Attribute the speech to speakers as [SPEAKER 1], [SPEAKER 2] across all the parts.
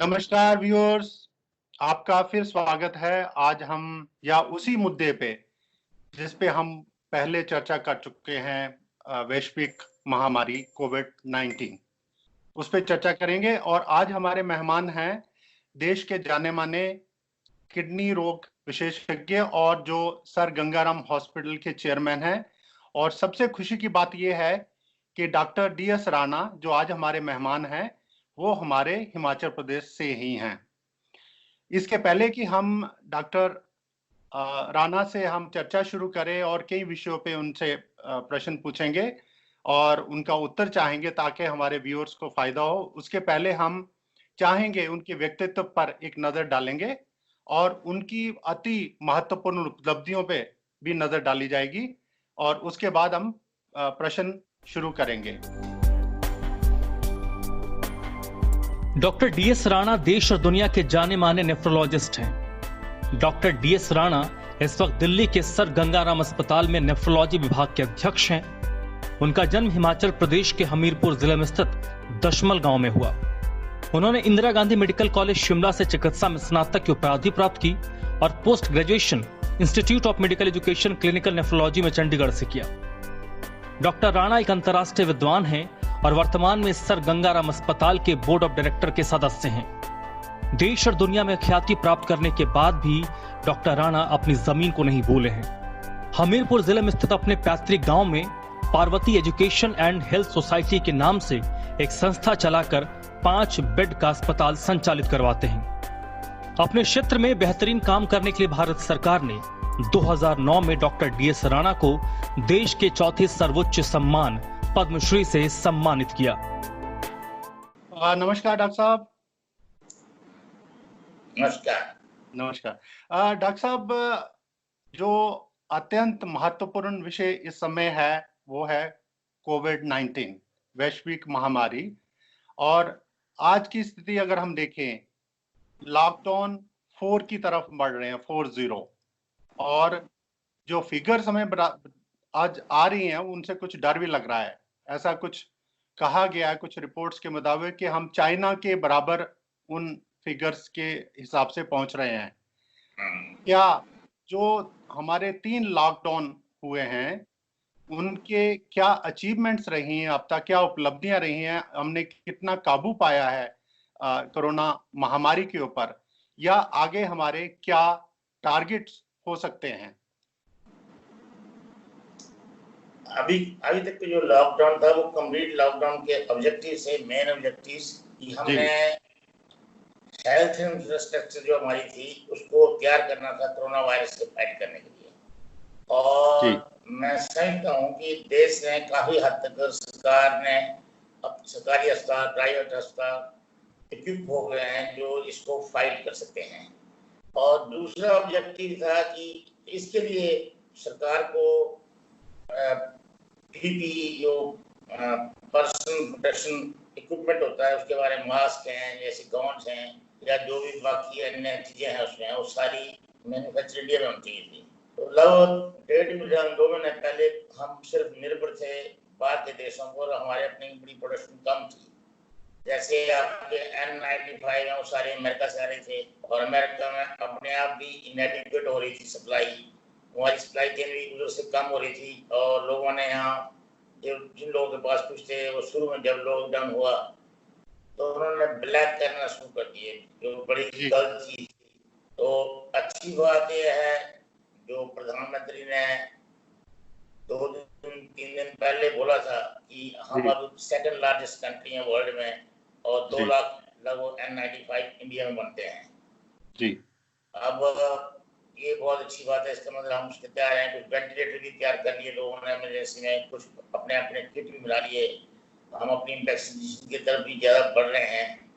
[SPEAKER 1] नमस्कार व्यूअर्स, आपका फिर स्वागत है। आज हम या उसी मुद्दे पे जिस पे हम पहले चर्चा कर चुके हैं, वैश्विक महामारी कोविड-19, उस पे चर्चा करेंगे। और आज हमारे मेहमान हैं देश के जाने माने किडनी रोग विशेषज्ञ और जो सर गंगाराम हॉस्पिटल के चेयरमैन हैं। और सबसे खुशी की बात यह है कि डॉक्टर DS राणा जो आज हमारे मेहमान हैं, वो हमारे हिमाचल प्रदेश से ही हैं। इसके पहले कि हम डॉक्टर राणा से हम चर्चा शुरू करें और कई विषयों पे उनसे प्रश्न पूछेंगे और उनका उत्तर चाहेंगे ताकि हमारे व्यूअर्स को फायदा हो, उसके पहले हम चाहेंगे उनके व्यक्तित्व पर एक नजर डालेंगे और उनकी अति महत्वपूर्ण उपलब्धियों पे भी नजर डाली जाएगी और उसके बाद हम प्रश्न शुरू करेंगे।
[SPEAKER 2] डॉक्टर DS राणा देश और दुनिया के जाने माने नेफ्रोलॉजिस्ट हैं। डॉक्टर DS राणा इस वक्त दिल्ली के सर गंगाराम अस्पताल में नेफ्रोलॉजी विभाग के अध्यक्ष हैं। उनका जन्म हिमाचल प्रदेश के हमीरपुर जिले में स्थित दशमल गांव में हुआ। उन्होंने इंदिरा गांधी मेडिकल कॉलेज शिमला से चिकित्सा में स्नातक की उपाधि प्राप्त की और post graduation institute of medical education clinical nephrology में चंडीगढ़ से किया। डॉक्टर राणा एक अंतर्राष्ट्रीय विद्वान हैं और वर्तमान में सर गंगाराम अस्पताल के बोर्ड ऑफ डायरेक्टर के सदस्य हैं। देश और दुनिया में ख्याति प्राप्त करने के बाद भी डॉक्टर राणा अपनी जमीन को नहीं भूले हैं। हमीरपुर जिले में स्थित अपने पैतृक गांव में Parvati education and health society के नाम से एक संस्था चलाकर 5 बेड का अस्पताल संचालित करवाते हैं। अपने क्षेत्र में बेहतरीन काम करने के लिए भारत सरकार ने 2009 में डॉक्टर DS राणा को देश के चौथे सर्वोच्च सम्मान पद्मश्री से सम्मानित किया।
[SPEAKER 1] नमस्कार डॉक्टर साहब।
[SPEAKER 3] नमस्कार।
[SPEAKER 1] डॉक्टर साहब, जो अत्यंत महत्वपूर्ण विषय इस समय है वो है कोविड-19 वैश्विक महामारी। और आज की स्थिति अगर हम देखें, लॉकडाउन 4 की तरफ बढ़ रहे हैं, 40। और जो फिगर्स हमें आज आ रही हैं उनसे कुछ डर भी लग रहा है। ऐसा कुछ कहा गया है कुछ रिपोर्ट्स के मुताबिक कि हम चाइना के बराबर उन फिगर्स के हिसाब से पहुंच रहे हैं। क्या जो हमारे 3 लॉकडाउन हुए हैं उनके क्या अचीवमेंट्स रही हैं अब तक, क्या उपलब्धियां रही हैं, हमने कितना काबू पाया है कोरोना महामारी के ऊपर, या आगे हमारे क्या टारगेट्स हो सकते हैं?
[SPEAKER 3] अभी तक तो जो लॉकडाउन था वो कंप्लीट लॉकडाउन के ऑब्जेक्टिव से मेन ऑब्जेक्टिव्स कि हमने हेल्थ इंफ्रास्ट्रक्चर जो हमारी थी उसको तैयार करना था कोरोना वायरस से फाइट करने के लिए। और मैं समझता हूँ कि देश ने काफी हद तक सरकार ने अब सरकारी अस्पताल प्राइवेट अस्पताल इक्विप हो गए हैं जो इसको फाइट कर सकते हैं। और दूसरा ऑब्जेक्टिव था कि इसके लिए सरकार को PPE जो पर्सनल प्रोटेक्शन इक्विपमेंट होता है उसके बारे में, मास्क हैं जैसे गाउन्स हैं या जो भी बाकी अन्य चीजें हैं उसमें, वो सारी मैन्युफैक्चर इंडिया में होती थी। तो लगभग 1.5 महीने पहले हम सिर्फ निर्भर थे बाहर के देशों पर, हमारे अपनी बड़ी प्रोडक्शन कम थी। जैसे आपके N95 है वो सारे अमेरिका से आ रहे थे और अमेरिका में अपने आप भी इनएडिक्वेट हो रही थी सप्लाई, हमारी सप्लाई चेन भी उधर से कम हो रही थी। और लोगों ने यहाँ जिन लोगों के पास कुछ थे वो शुरू में जब लॉकडाउन हुआ तो उन्होंने ब्लैक करना शुरू कर दिए, जो बड़ी गलत चीज थी। तो अच्छी बात यह है जो प्रधानमंत्री ने 2-3 दिन पहले बोला था कि हम अब सेकंड लार्जेस्ट कंट्री है वर्ल्ड में और 2 लाख लगभग N95 इंडिया में बनते हैं
[SPEAKER 1] जी।
[SPEAKER 3] अब ये बहुत अच्छी बात है। इसका मतलब हम उसके तैयार हैं, कुछ वेंटिलेटर भी तैयार कर लिए लोगों ने इमरजेंसी में, कुछ अपने किट भी मिला लिए, हम अपनी वैक्सीनेशन की तरफ भी ज्यादा बढ़ रहे हैं।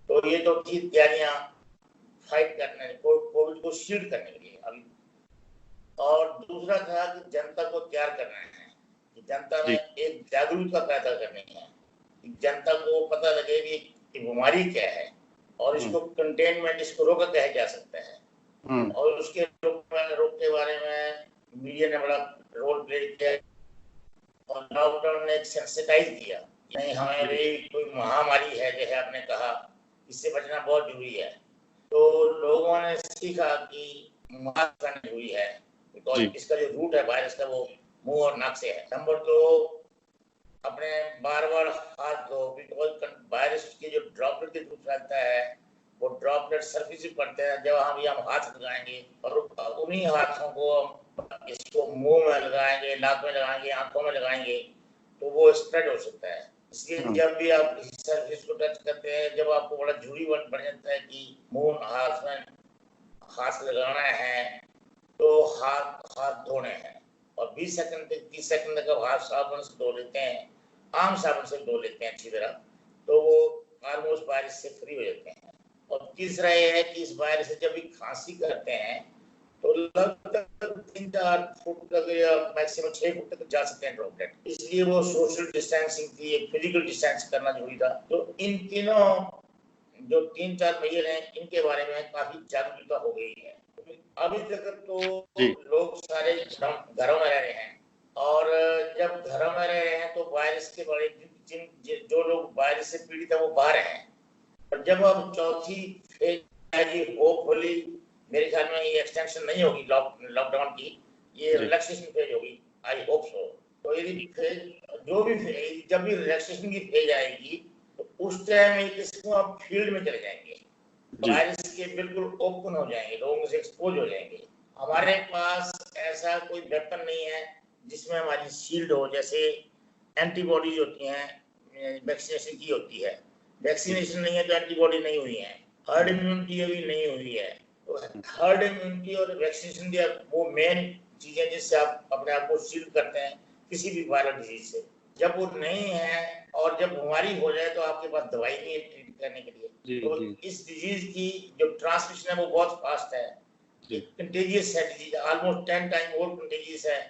[SPEAKER 3] तो ये तो थी तैयारियां फाइट करने कोविड को शील्ड करने के लिए अभी। और दूसरा था कि जनता को तैयार करना है, कि जनता में एक जागरूकता पैदा करनी है, कि जनता को पता लगे कि बीमारी क्या है और इसको कंटेनमेंट, इसको रोका कैसे जा सकता है। और उसके रोक के बारे में मीडिया ने बड़ा रोल प्ले किया और लॉकडाउन ने सेंसिटाइज किया। नहीं, हमें भी कोई महामारी है जैसे आपने कहा, इससे बचना बहुत जरूरी है। तो लोगों ने सीखा कि मास्क पहनना जरूरी है, बिकॉज इसका जो रूट है वायरस का वो मुंह और नाक से है। नंबर 2, अपने बार बार हाथ धो, बिकॉज वायरस की जो ड्रॉपलेट के थ्रू फैलता है वो ड्रॉपलेट सरफेस पे पड़ते हैं। जब हम हाथ लगाएंगे और उन्हीं हाथों को इसको मुंह में लगाएंगे, नाक में लगाएंगे, आंखों में लगाएंगे, तो वो स्प्रेड हो सकता है। इसलिए जब भी आप इस सरफेस को टच करते हैं, जब आपको बड़ा जरूरी बढ़ जाता है कि मुंह हाथ में हाथ लगाना है, तो हाथ धोने हैं और 20 सेकंड तक 30 सेकंड तक हाथ साबुन से धो लेते हैं, आम साबुन से धो लेते हैं अच्छी तरह, तो वो ऑलमोस्ट वायरस से फ्री हो जाते हैं। और तीसरा ये है कि इस वायरस से जब भी खांसी करते हैं तो लगभग 3-4 फुट तक या मैक्सिमम 6 फुट तक जा सकते हैं ड्रॉपलेट। इसलिए वो सोशल डिस्टेंसिंग थी, एक फिजिकल डिस्टेंस करना जरूरी था। तो इन तीनों जो 3-4 मेजर हैं, इनके बारे में काफी जागरूकता हो गई है। अभी तक तो लोग सारे घरों में रह रहे हैं, और जब घरों में रह रहे हैं तो वायरस के बारे में जो लोग वायरस से पीड़ित है वो बाहर हैं। और जब अब चौथी फेज आएगी, होपफुली मेरे ख्याल में ये एक्सटेंशन नहीं होगी लॉकडाउन की, ये रिलैक्सेशन फेज होगी, आई होप सो। तो यदि जो भी जब भी रिलैक्सेशन की फेज आएगी तो उस टाइम इसको आप फील्ड में चले जाएंगे, वायरस के बिल्कुल ओपन हो जाएंगे, लोगों से एक्सपोज हो जाएंगे। हमारे पास ऐसा कोई वेपन नहीं है जिसमें हमारी शील्ड हो, जैसे एंटीबॉडीज होती हैं, वैक्सीनेशन की होती है। वैक्सीनेशन नहीं है तो एंटीबॉडी नहीं हुई है, हर्ड इम्यूनिटी अभी नहीं हुई है। तो हर्ड इम्यूनिटी और वैक्सीनेशन की वो मेन चीजें जिससे आप अपने आप को शील्ड करते हैं किसी भी वायरल डिजीज से। जब वो नहीं है और जब बीमारी हो जाए तो आपके पास दवाई नहीं है ट्रीट करने के लिए। तो इस डिजीज की जो ट्रांसमिशन है वो बहुत फास्ट है, कंटेजियस है डिजीज, ऑलमोस्ट 10 टाइम और कंटेजियस है।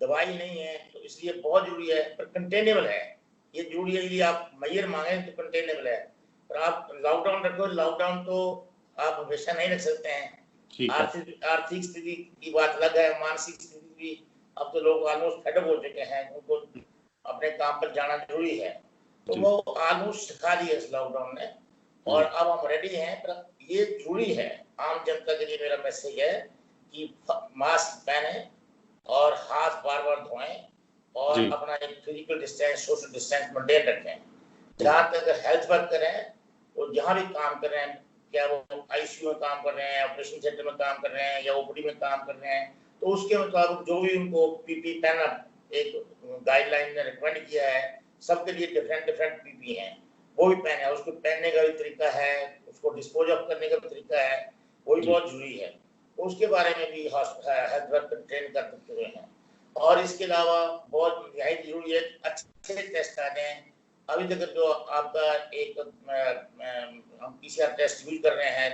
[SPEAKER 3] दवाई नहीं है तो इसलिए बहुत जरूरी है, पर कंटेनेबल है। ये जरूरी है, यदि आप मैयर मांगे तो कंटेनेबल है। पर आप लॉकडाउन रखो, लॉकडाउन तो आप हमेशा नहीं रख सकते हैं। आर्थिक स्थिति की बात अलग है, मानसिक स्थिति भी। अब तो लोग ऑलमोस्ट फेड अप हो चुके हैं, उनको अपने काम पर जाना जरूरी है, तो वो ऑलमोस्ट सिखा दिया इस लॉकडाउन ने, और अब हम रेडी हैं। पर ये जरूरी है, आम जनता के लिए मेरा मैसेज है कि मास्क पहने और हाथ बार बार धोएं और अपना एक physical distance, social distance maintain रखें। जहाँ तक हेल्थ वर्कर हैं, वो जहाँ भी काम कर रहे हैं, क्या वो आईसीयू में काम कर रहे हैं, ऑपरेशन सेंटर में काम कर रहे हैं या ओपीडी में काम कर रहे हैं, तो उसके मुताबिक जो भी उनको पीपी पहनना एक गाइडलाइन ने रिकमेंड किया है, सबके लिए डिफरेंट पीपी हैं, वो भी पहने। उसको पहनने का भी तरीका है, उसको डिस्पोज ऑफ करने का भी तरीका है, वो भी बहुत जरूरी है। तो उसके बारे में भी हेल्थ वर्कर ट्रेन कर सकते हुए हैं। और इसके अलावा बहुत यही जरूरी है अच्छे टेस्ट आने हैं। अभी तक जो आपका एक हम पीसीआर टेस्ट यूज कर रहे हैं,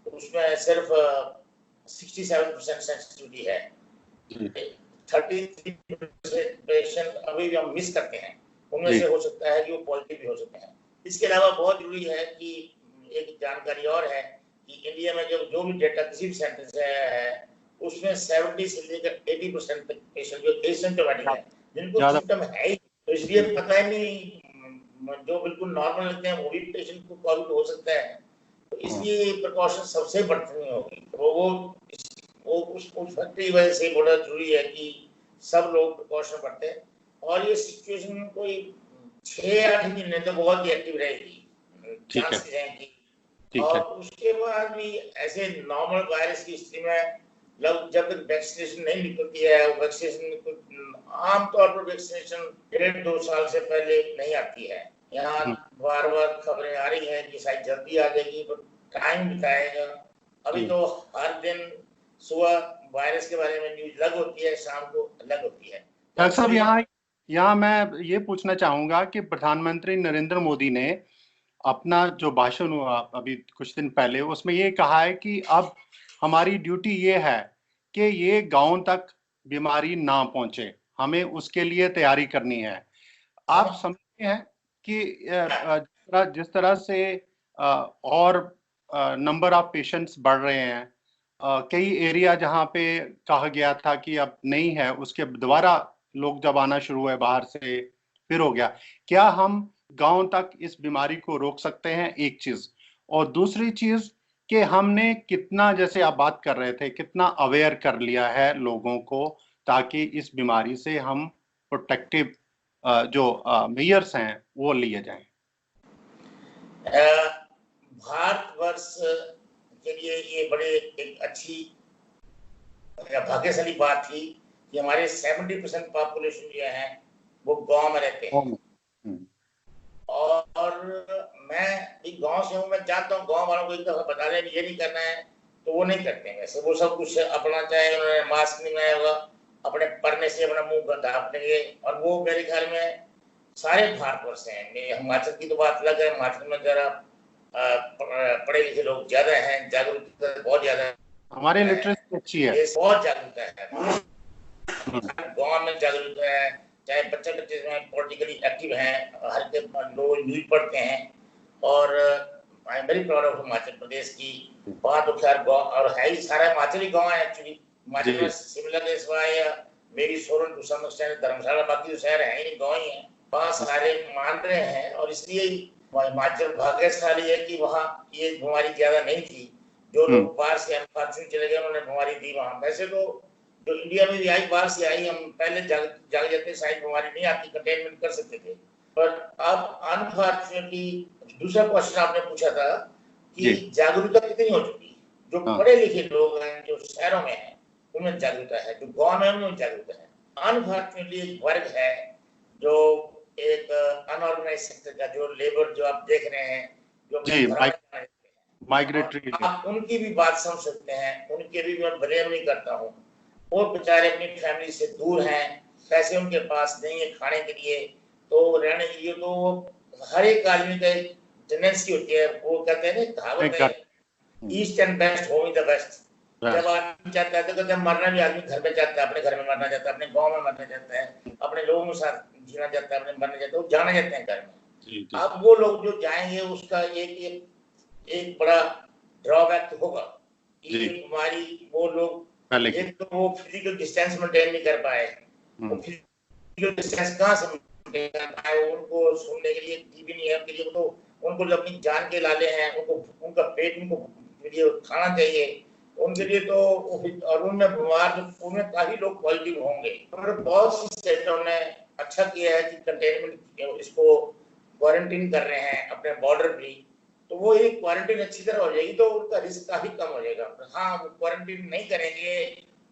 [SPEAKER 3] उसमें सिर्फ 67% सेंसिटिविटी है, 33% पेशेंट अभी भी हम मिस करते हैं, उनमें से हो सकता है कि वो पॉजिटिव भी हो सकते हैं। इसके अलावा बहुत जरूरी है कि एक जानकारी और है कि इंडिया में जो भी डेटा किसी भी सेंटर से है, उसमें 70 से लेकर 80% तक पेशेंट जो एसिम्प्टोमेटिक है, जिनको सिम्टम है ही, तो इसलिए पता ही नहीं, जो बिल्कुल नॉर्मल लगते हैं वो भी पेशेंट को कोविड हो सकता है। तो इसलिए प्रिकॉशन सबसे बढ़नी होगी। तो वो उस फैक्टर की वजह से बड़ा जरूरी है कि सब लोग प्रिकॉशन बढ़ते हैं। और ये सिचुएशन कोई 6-8 महीने तो बहुत ही एक्टिव रहेगी, चांसेस हैं कि, और उसके बाद भी ऐसे नॉर्मल वायरस की स्थिति में जब तक वैक्सीनेशन नहीं निकलती है, वैक्सीनेशन आमतौर पर वैक्सीनेशन 1.5-2 साल से पहले नहीं आती है। यहाँ बार बार खबरें आ रही हैं कि शायद जल्दी आ जाएगी, पर टाइम बताएगा। अभी तो हर दिन सुबह वायरस के बारे में न्यूज अलग होती है, शाम को अलग होती है।
[SPEAKER 1] डॉक्टर साहब, यहाँ मैं ये पूछना चाहूंगा कि प्रधानमंत्री नरेंद्र मोदी ने अपना जो भाषण हुआ अभी कुछ दिन पहले, उसमें ये कहा है कि अब हमारी ड्यूटी ये है कि ये गांव तक बीमारी ना पहुंचे, हमें उसके लिए तैयारी करनी है। आप समझते हैं कि जिस तरह से और नंबर ऑफ पेशेंट्स बढ़ रहे हैं, कई एरिया जहां पे कहा गया था कि अब नहीं है, उसके दोबारा लोग जब आना शुरू हुए बाहर से, फिर हो गया। क्या हम गांव तक इस बीमारी को रोक सकते हैं, एक चीज। और दूसरी चीज कि हमने कितना, जैसे आप बात कर रहे थे, कितना अवेयर कर लिया है लोगों को, ताकि इस बीमारी से हम प्रोटेक्टिव जो मेजर्स हैं वो लिए जाएं।
[SPEAKER 3] भारतवर्ष के लिए ये बड़े एक अच्छी भाग्यशाली बात थी कि हमारे 70% पॉपुलेशन जो है वो गांव में रहते हैं। और मैं भी गांव से हूँ, मैं जानता हूँ गांव वालों को एक दफा बता दें ये नहीं करना है तो वो नहीं करते हैं। वैसे वो सब कुछ अपना, चाहे उन्होंने मास्क नहीं लगाया होगा, अपने पढ़ने से अपना मुंह ढाँप लेंगे। और वो मेरे ख्याल में सारे भारतवर्ष हैं। हिमाचल की तो बात अलग है, हिमाचल में जरा पढ़े लिखे लोग ज्यादा हैं, जागरूकता बहुत ज्यादा है,
[SPEAKER 1] हमारे लिटरेसी अच्छी है,
[SPEAKER 3] बहुत जागरूकता है, गांव में जागरूकता है, चाहे बच्चे पॉलिटिकली एक्टिव हैं, हर के लोग न्यूज पढ़ते हैं। और I am very proud of Himachal Pradesh की बात। तो खैर गाँव और है ही, सारा हिमाचल ही गाँव है एक्चुअली। हिमाचल में शिमला के सिवाय मेरी सोलन टू सम एक्सटेंट, धर्मशाला, बाकी तो शहर है ही गाँव ही है, वहाँ सारे मान रहे हैं। और इसलिए हिमाचल भाग्यशाली है कि वहाँ ये बीमारी ज्यादा नहीं थी। जो लोग बाहर से अनफॉर्चुनेट चले गए उन्होंने बीमारी दी वहाँ। वैसे तो जो इंडिया में भी आई, बाहर से आई, हम पहले जाग जाते शायद बीमारी नहीं आती, कंटेनमेंट कर सकते थे। पर अब अनफॉर्चुनेटली दूसरा क्वेश्चन आपने पूछा था कि जागरूकता कितनी हो चुकी है। जो पढ़े लिखे लोग हैं, जो शहरों में हैं, उनमें जागरूकता है, जो गाँव में उनमें जागरूकता है। अनफॉर्चुनेटली एक वर्ग है जो एक अनऑर्गेनाइज सेक्टर का, जो लेबर जो आप देख रहे हैं, जो माइग्रेटरी, आप उनकी भी बात समझ सकते हैं, उनके भी मैं ब्लेम नहीं करता हूँ। वो बेचारे अपनी फैमिली से दूर हैं, पैसे उनके पास नहीं है खाने के लिए, तो रहने के लिए तो हर एक आदमी का एक टेंडेंसी होती है। वो कहते हैं ना, कहावत है, east and west, home is the best. जब आदमी चाहता है तो कहते हैं मरना भी आदमी घर में चाहता है, अपने घर में मरना चाहता है, अपने गाँव में मरना चाहता है, अपने लोगों के साथ जीना चाहता है, अपने मरना चाहता है, वो जाना चाहते हैं घर में। अब वो लोग जो जाएंगे उसका एक बड़ा ड्रॉबैक तो होगा। ये बीमारी वो लोग, एक तो वो फिजिकल डिस्टेंस मेंटेन नहीं कर पाए, वो फिजिकल डिस्टेंस कहाँ से मेंटेन कर पाए, उनको सुनने के लिए टीवी नहीं है उनके लिए, तो उनको जो अपनी जान के लाले हैं, उनको उनका पेट उनको खाना चाहिए उनके लिए तो। और उनमें बीमार, उनमें काफी लोग पॉजिटिव होंगे। और बहुत सी स्टेटों ने अच्छा किया है कि कंटेनमेंट, इसको क्वारंटीन कर रहे हैं अपने बॉर्डर भी, तो वो एक क्वारंटीन अच्छी तरह हो जाएगी तो उनका रिस्क काफी कम हो जाएगा। हाँ, वो क्वारंटीन नहीं करेंगे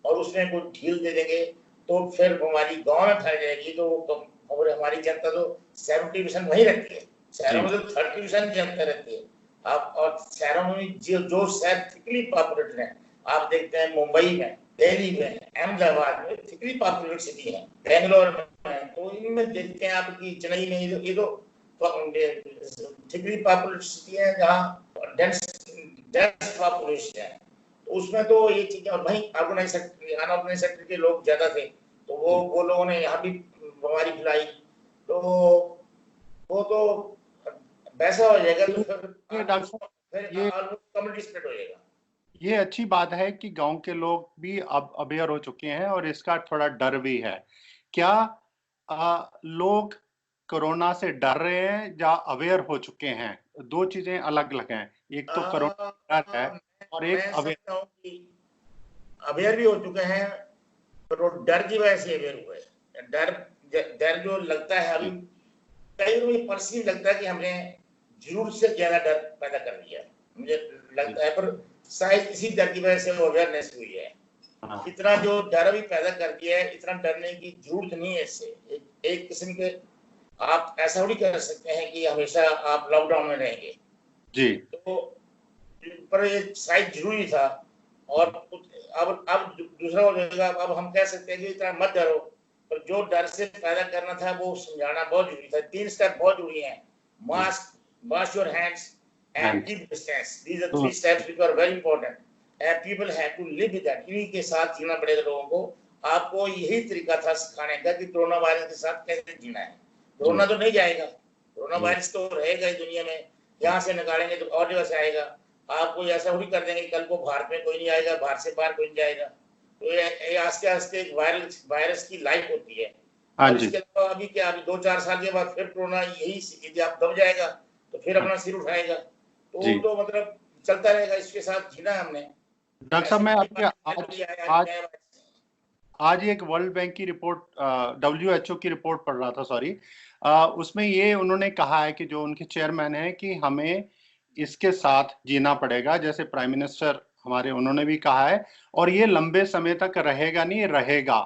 [SPEAKER 3] और उसमें कोई ढील दे देंगे तो फिर बीमारी गांव में फैल जाएगी, तो वो कम। और हमारी जनता तो 70% वहीं रहती है, शहरों में तो 30% जनता रहती है। आप और शहरों में जो शहर थिकली पॉपुलेटेड है, आप देखते हैं मुंबई में, दिल्ली में, अहमदाबाद में थिकली पॉपुलेटेड सिटी है, बेंगलोर में, तो इनमें देखते हैं आपकी चेन्नई में, ये तो थिकली पॉपुलेटेड सिटी है जहाँ डेंस पॉपुलेशन है, तो उसमें तो ये चीजें। और वहीं अनऑर्गेनाइज सेक्टर के लोग ज्यादा थे, तो वो लोगों ने यहाँ भी बीमारी फैलाई, तो वो तो वैसा हो जाएगा। तो फिर कम्युनिटी स्प्रेड हो जाएगा।
[SPEAKER 1] ये अच्छी बात है कि गांव के लोग भी अब अवेयर हो चुके हैं और इसका थोड़ा डर भी है। क्या लोग कोरोना से डर रहे हैं या अवेयर हो चुके हैं? दो चीजें अलग अलग हैं, एक तो कोरोना डर है और एक
[SPEAKER 3] अवेयर भी हो चुके हैं, तो डर की वजह से अवेयर हुए। डर जो लगता है अभी कई लोग पर्सनली लगता है कि हमने जरूरत से ज्यादा डर पैदा कर दिया, मुझे लगता है, पर शायद इसी डर की वजह से वो अवेयरनेस हुई है। इतना जो डर अभी पैदा कर दिया है, इतना डरने की जरूरत नहीं है इससे। एक किस्म के आप ऐसा भी कर सकते हैं कि हमेशा आप लॉकडाउन में रहेंगे
[SPEAKER 1] जी,
[SPEAKER 3] तो पर ये शायद जरूरी था। और अब दूसरा हो जाएगा, अब हम कह सकते हैं कि इतना मत डरो, पर जो डर से पैदा करना था वो समझाना बहुत जरूरी था। 3 स्टेप बहुत जरूरी हैं, mask, wash your hands and keep distance. These are 3 steps which are very important and people have to live with that. इन्हीं के साथ जीना पड़ेगा लोगों को। आपको यही तरीका था सिखाने का कि कोरोना वायरस के साथ कैसे जीना है। कोरोना तो नहीं जाएगा, कोरोना वायरस तो रहेगा ही दुनिया में, यहाँ से निकालेंगे तो और जगह से आएगा। आपको ऐसा भी कर देंगे कल को भारत में कोई नहीं आएगा, भारत से बाहर कोई नहीं जाएगा। तो ये आस्ते आस्ते एक वायरस की लाइफ होती है,
[SPEAKER 1] हाँ
[SPEAKER 3] और
[SPEAKER 1] जी
[SPEAKER 3] इसके अलावा अभी क्या, अभी 2-4 साल के बाद फिर कोरोना यही यदि आप दब जाएगा तो फिर अपना सिर उठाएगा, तो वो
[SPEAKER 1] जी।
[SPEAKER 3] तो मतलब चलता रहेगा, इसके साथ जीना है हमने।
[SPEAKER 1] डॉक्टर साहब
[SPEAKER 3] ऐसे
[SPEAKER 1] मैं
[SPEAKER 3] कई
[SPEAKER 1] आपके
[SPEAKER 3] बार
[SPEAKER 1] आज
[SPEAKER 3] भी आए, अभी
[SPEAKER 1] आज
[SPEAKER 3] नए वायरस।
[SPEAKER 1] आज एक वर्ल्ड बैंक की रिपोर्ट, WHO की रिपोर्ट पढ़ रहा था, सॉरी। उसमें ये उन्होंने कहा है कि जो उनके चेयरमैन है कि हमें इसके साथ जीना पड़ेगा, जैसे प्राइम मिनिस्टर हमारे उन्होंने भी कहा है, और ये लंबे समय तक रहेगा नहीं, रहेगा।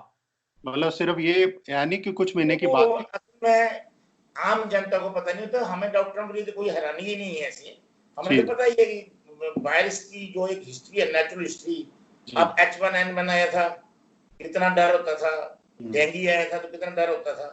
[SPEAKER 1] मतलब सिर्फ ये यानी कि कुछ महीने की
[SPEAKER 3] तो
[SPEAKER 1] बात नहीं।
[SPEAKER 3] असल में आम जनता को पता नहीं होता, हमें डॉक्टरों के लिए तो कोई हैरानी ही नहीं है ऐसी। हमें
[SPEAKER 1] जी
[SPEAKER 3] तो पता ही है कि वायरस की जो एक हिस्ट्री है, नेचुरल हिस्ट्री।
[SPEAKER 1] जी।
[SPEAKER 3] अब H1N1 आया था, कितना डर होता था।
[SPEAKER 1] हम्म,
[SPEAKER 3] डेंगू आया था तो कितना डर होता था,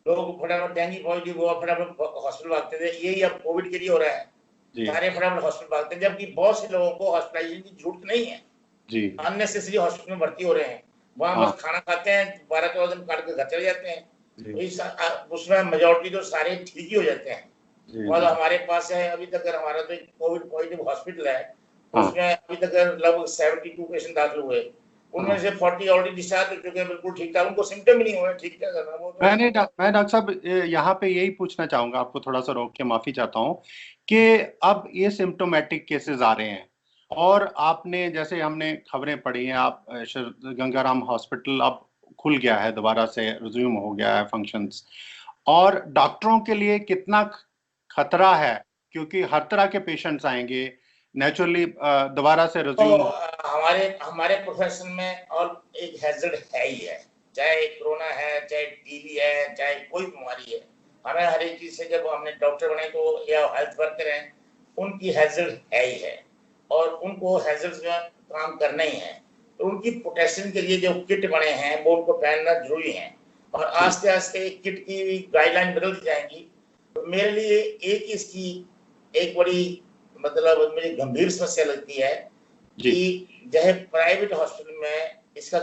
[SPEAKER 3] लोग फटाफट डेंगू पॉजिटिव हुआ फटाफट हॉस्पिटल भागते थे। यही अब कोविड के लिए हो रहा है,
[SPEAKER 1] जी
[SPEAKER 3] सारे फटाफट हॉस्पिटल भागते हैं, जबकि बहुत से लोगों को हॉस्पिटलाइजेशन की जरूरत नहीं है,
[SPEAKER 1] जी।
[SPEAKER 3] अननेसेसरी हॉस्पिटल में भर्ती हो रहे हैं, वहां
[SPEAKER 1] हाँ
[SPEAKER 3] बस खाना खाते हैं, 12-14 दिन काट के घर चले जाते हैं।
[SPEAKER 1] जी
[SPEAKER 3] तो उसमें मेजोरिटी तो सारे ठीक ही हो जाते हैं।
[SPEAKER 1] जी
[SPEAKER 3] और
[SPEAKER 1] जी।
[SPEAKER 3] हमारे पास है अभी तक, हमारा तो कोविड पॉजिटिव हॉस्पिटल है,
[SPEAKER 1] हाँ
[SPEAKER 3] उसमें अभी तक लगभग 72 पेशेंट दाखिल हुए,
[SPEAKER 1] हाँ।
[SPEAKER 3] उनमें से 40 ऑलरेडी डिस्चार्ज हो चुके हैं, बिल्कुल ठीक ठाक, उनको सिम्टम ही नहीं हुए, ठीक क्या करना वो तो।
[SPEAKER 1] मैं डॉक्टर साहब यहाँ पे यही पूछना चाहूंगा, आपको थोड़ा सा रोक के माफी चाहता हूँ कि अब ये सिम्टोमेटिक केसेस आ रहे हैं, और आपने जैसे हमने खबरें पढ़ी हैं, आप गंगाराम हॉस्पिटल अब खुल गया है, दोबारा से रिज्यूम हो गया है फंक्शंस, और डॉक्टरों के लिए कितना खतरा है, क्योंकि हर तरह के पेशेंट्स आएंगे नेचुरली, दोबारा से
[SPEAKER 3] तो
[SPEAKER 1] रिज्यूम हो।
[SPEAKER 3] हमारे हमारे प्रोफेशन में और एक हैजर्ड है ही है, चाहे कोरोना है, चाहे टीबी है, चाहे कोई बीमारी है, हमें हर एक चीज से, जब हमने डॉक्टर बने तो या हेल्थ वर्कर हैं, उनकी हैजर्ड है ही है, और उनको हैजर्ड में काम करना ही है। तो उनकी प्रोटेक्शन के लिए जो किट बने हैं वो उनको पहनना जरूरी है, और आस्ते आस्ते किट की गाइडलाइन बदलती जाएंगी। तो मेरे लिए एक इसकी एक बड़ी मतलब मुझे गंभीर समस्या लगती है
[SPEAKER 1] जी
[SPEAKER 3] कि चाहे प्राइवेट हॉस्पिटल में इसका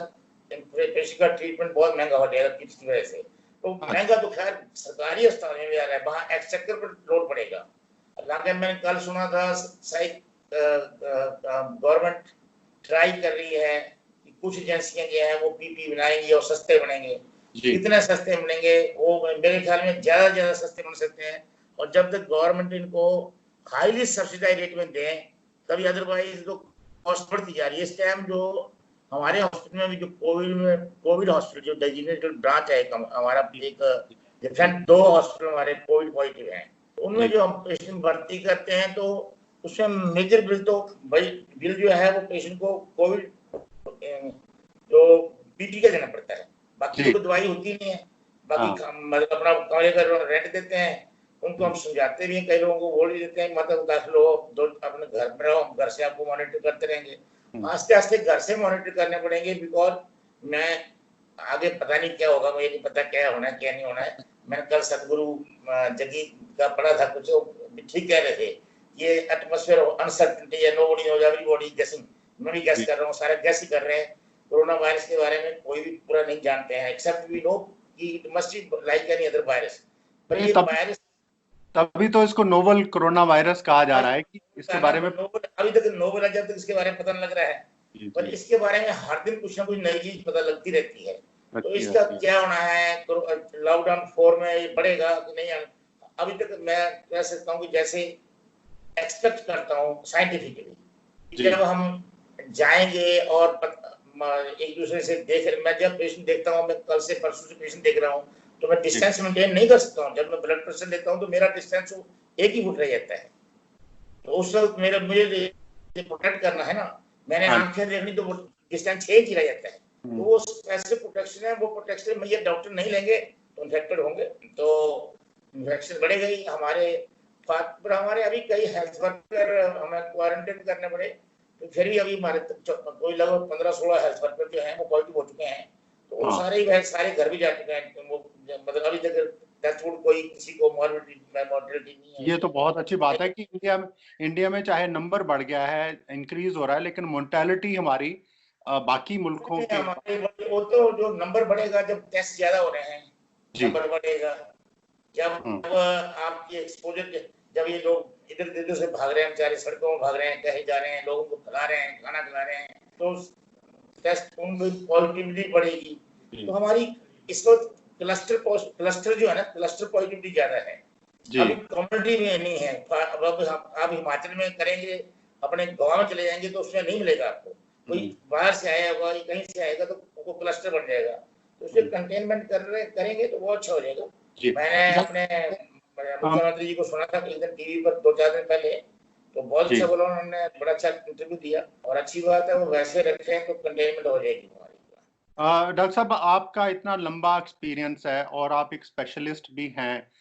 [SPEAKER 3] पेशेंट का ट्रीटमेंट बहुत महंगा हो जाएगा किट्स की वजह से। तो महंगा तो खैर सरकारी अस्पताल में भी आ रहा है, वहाँ एक्सचेकर पर लोड पड़ेगा। हालांकि मैंने कल सुना था शायद गवर्नमेंट ट्राई कर रही है कि कुछ एजेंसियां जो है वो पीपी बनाएंगी और सस्ते बनेंगे।
[SPEAKER 1] जी
[SPEAKER 3] कितने सस्ते बनेंगे वो मेरे ख्याल में ज्यादा सस्ते बन सकते हैं, और जब तक गवर्नमेंट इनको हाईली सब्सिडाइज रेट में दें तभी, अदरवाइज तो कॉस्ट बढ़ती जा रही है। इस टाइम जो हमारे हॉस्पिटल में भी जो कोविड हॉस्पिटल जो डेजिग्नेटेड ब्रांच है हमारा, एक डिफरेंट 2 हॉस्पिटल हमारे कोविड पॉजिटिव हैं, उनमें
[SPEAKER 1] जी
[SPEAKER 3] जो हम पेशेंट भर्ती करते हैं तो उसमें मेजर बिल तो बिल जो है वो पेशेंट को कोविड जो पीटी का देना पड़ता है, बाकी
[SPEAKER 1] जी।
[SPEAKER 3] तो दवाई होती नहीं है। बाकी
[SPEAKER 1] हाँ
[SPEAKER 3] मतलब अपना कमरे का रेंट देते हैं, उनको हम समझाते भी हैं, कई लोगों को बोल भी देते हैं मतलब दाखिल हो, अपने घर में रहो, घर से आपको मॉनिटर करते रहेंगे। आस्ते आस्ते घर से मॉनिटर करने पड़ेंगे, बिकॉज मैं आगे पता नहीं क्या होगा, मुझे नहीं पता क्या होना है क्या नहीं होना है। मैंने कल सतगुरु जगी का पढ़ा था कुछ, ठीक कह रहे थे, ये एटमॉस्फेयर अनसर्टेनिटी है, नोबडी नोज, एवरीबॉडी गेसिंग। मैं भी गेस कर रहा हूँ, सारे गेस ही कर रहे हैं। कोरोना वायरस के बारे में कोई भी पूरा नहीं जानते हैं, एक्सेप्ट वी नो कि it must be like any other virus, पर ये वायरस
[SPEAKER 1] तभी तो इसको नोवल कोरोना वायरस कहा जा रहा है कि इसके बारे में।
[SPEAKER 3] अभी तक नोबल है, जब तक इसके बारे में पता नहीं लग रहा है, पर इसके बारे में हर दिन कुछ ना कुछ नई चीज पता लगती रहती है। तो इसका क्या होना है, लॉकडाउन 4 में ये बढ़ेगा कि नहीं, अभी तक मैं कह सकता हूँ कि जैसे एक्सपेक्ट करता हूँ साइंटिफिकली, जब हम जाएंगे और एक दूसरे से मैं जब पेशेंट देखता हूँ, मैं कल से परसों से पेशेंट देख रहा हूँ, तो मैं डिस्टेंस मेंटेन नहीं कर सकता हूँ। जब मैं ब्लड प्रेशर लेता हूँ तो मेरा डिस्टेंस 1 ही फुट रह जाता है, तो उस वक्त मुझे प्रोटेक्ट करना है ना, मैंने आंखें देखनी तो डिस्टेंस 1 ही रह जाता है। तो वो ऐसे प्रोटेक्शन है, वो प्रोटेक्शन में ये डॉक्टर नहीं लेंगे तो इन्फेक्टेड होंगे, तो इन्फेक्शन बढ़ेगा ही। हमारे अभी कई हेल्थ वर्कर हमें क्वारंटाइन करने पड़े, तो फिर भी अभी हमारे कोई लगभग 15-16 हेल्थ वर्कर जो हैं वो पॉजिटिव हो चुके हैं, तो वो सारे घर भी जा चुके हैं। वो मतलब अभी तक कोई किसी को मॉर्बिडिटी नहीं है।
[SPEAKER 1] ये तो बहुत अच्छी बात है कि इंडिया में चाहे नंबर बढ़ गया है, इंक्रीज हो रहा है, लेकिन मोर्टेलिटी हमारी बाकी मुल्कों के
[SPEAKER 3] वो तो जो नंबर बढ़ेगा जब टेस्ट ज्यादा हो रहे हैं, नंबर बढ़ेगा। जब आपकी एक्सपोजर, जब ये लोग इधर उधर से भाग रहे हैं, बेचारे सड़कों में भाग रहे हैं, कहीं जा रहे हैं, लोगों को खिला रहे हैं, खाना खिला रहे हैं, तो टेस्ट उनकी पॉजिटिविटी बढ़ेगी। तो हमारी इस वक्त क्लस्टर जो है ना, क्लस्टर पॉजिटिविटी ज्यादा है। अभी कम्युनिटी में नहीं है। अब आप हिमाचल में करेंगे, अपने गांव में चले जाएंगे तो उसमें नहीं मिलेगा आपको। कोई बाहर से आया होगा, कहीं से आएगा तो वो क्लस्टर बन जाएगा। तो उसे कंटेनमेंट करेंगे तो बहुत अच्छा हो जाएगा। मैंने अपने मुख्यमंत्री जी को सुना था एक दिन टीवी पर 2-4 दिन पहले, तो बहुत अच्छा बोला उन्होंने, बड़ा अच्छा इंटरव्यू दिया। और अच्छी बात है, वो वैसे रखें तो कंटेनमेंट हो जाएगी हमारी।
[SPEAKER 1] डॉक्टर साहब, आपका इतना लंबा एक्सपीरियंस है और आप एक स्पेशलिस्ट भी हैं।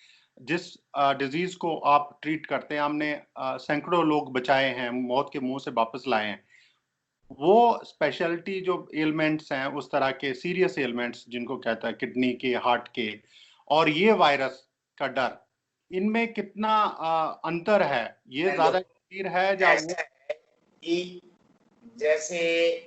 [SPEAKER 1] जिस डिजीज को आप ट्रीट करते हैं, हमने सैकड़ों लोग बचाए हैं, मौत के मुंह से वापस लाए हैं। वो स्पेशलिटी जो एलिमेंट्स हैं, उस तरह के सीरियस एलिमेंट्स जिनको कहता है किडनी के, हार्ट के, और ये वायरस का डर, इनमें कितना अंतर है? ये ज्यादा गंभीर है या
[SPEAKER 3] जैसे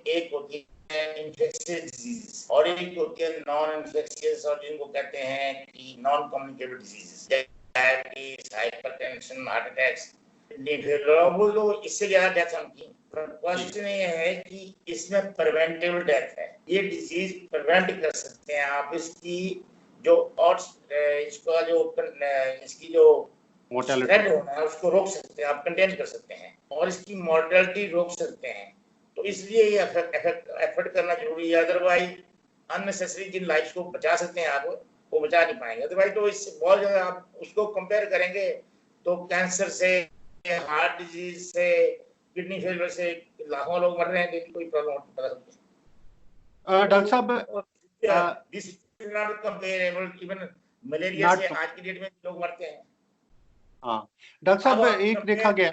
[SPEAKER 3] एक होती है इन्फेक्शियस डिजीज और एक होती है नॉन इन्फेक्शियस, और जिनको कहते हैं कि non communicable diseases, diabetes, hypertension, heart attacks, kidney failure, वो लोग इससे ज्यादा डेथ उनकी। क्वेश्चन ये है कि इसमें प्रिवेंटेबल डेथ है। ये डिजीज प्रिवेंट कर सकते हैं आप। इसकी जो इसका जो इसकी जो स्प्रेड होना है उसको रोक सकते हैं आप, कंटेन कर सकते हैं, और इसकी मॉर्टेलिटी रोक सकते हैं। तो इसलिए ये एफर्ट करना जरूरी है। अदरवाइज अननेसेसरी जिन लाइफ को बचा सकते हैं आप, वो बचा नहीं पाएंगे। अदरवाइज तो इससे बहुत ज्यादा आप उसको कंपेयर करेंगे तो कैंसर से, हार्ट डिजीज से, किडनी फेलियर से लाखों लोग मर रहे हैं, लेकिन कोई प्रॉब्लम पता नहीं।
[SPEAKER 1] डॉक्टर साहब,
[SPEAKER 3] this is not comparable. Even malaria से आज की डेट में लोग मरते हैं।
[SPEAKER 1] हाँ डॉक्टर साहब, एक देखा गया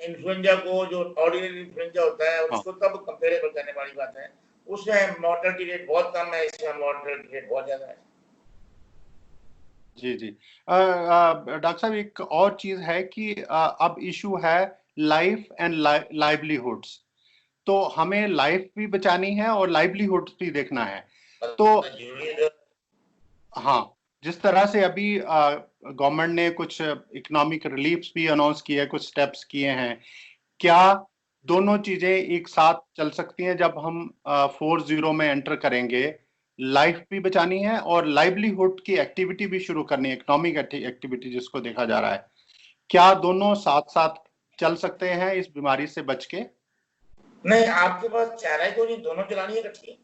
[SPEAKER 3] इन्फ्लुएंजा को, जो ऑर्डिनरी इन्फ्लुएंजा होता है, उसको तब कंपेरेबल करने वाली बात है। उसमें मॉर्टेलिटी रेट बहुत कम है, इसमें मॉर्टेलिटी रेट बहुत ज्यादा है।
[SPEAKER 1] जी जी। डॉक्टर साहब, एक और चीज है कि अब इशू है लाइफ एंड लाइवलीहुड्स। तो हमें लाइफ भी बचानी है और लाइवलीहुड्स भी देखना है। तो हाँ, जिस तरह से अभी गवर्नमेंट ने कुछ इकोनॉमिक रिलीफ्स भी अनाउंस किए, कुछ स्टेप्स किए हैं, क्या दोनों चीजें एक साथ चल सकती हैं? जब हम 4.0 में एंटर करेंगे, लाइफ भी बचानी है और लाइवलीहुड की एक्टिविटी भी शुरू करनी है, इकोनॉमिक एक्टिविटी जिसको देखा जा रहा है, क्या दोनों साथ साथ चल सकते हैं इस बीमारी से बच के?
[SPEAKER 3] नहीं, आपके पास चारा ही को नहीं, दोनों चलानी है इकट्ठी,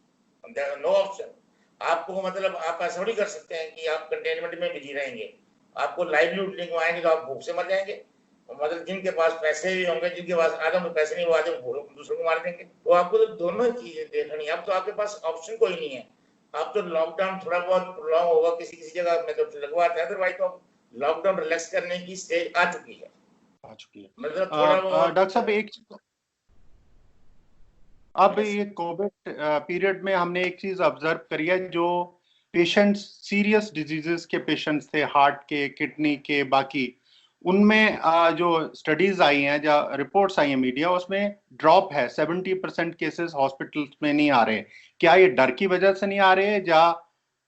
[SPEAKER 3] नो ऑप्शन। आपको मतलब आप ऐसा नहीं कर सकते हैं कि आप कंटेनमेंट में बिजी रहेंगे, आपको लाइवलीहुड लिंकवाएंगे तो आप भूख से मर जाएंगे। मतलब जिनके पास पैसे भी होंगे, जिनके पास आदम में पैसे नहीं, वो आदम दूसरों को मार देंगे। तो आपको तो दोनों चीजें देखनी है। अब तो आपके पास ऑप्शन कोई नहीं है। आप तो लॉकडाउन थोड़ा बहुत प्रोलॉन्ग होगा किसी किसी जगह में तो लगवाता है, अदरवाइज तो लॉकडाउन रिलैक्स करने की स्टेज आ चुकी है। मतलब थोड़ा
[SPEAKER 1] डॉक्टर साहब, एक अब ये कोविड पीरियड में हमने एक चीज ऑब्जर्व करी है, जो पेशेंट्स, सीरियस डिजीजेस के पेशेंट्स थे, हार्ट के, किडनी के, बाकी उनमें जो स्टडीज आई हैं, जो रिपोर्ट्स आई हैं मीडिया, उसमें ड्रॉप है। 70% केसेस हॉस्पिटल्स में नहीं आ रहे। क्या ये डर की वजह से नहीं आ रहे, या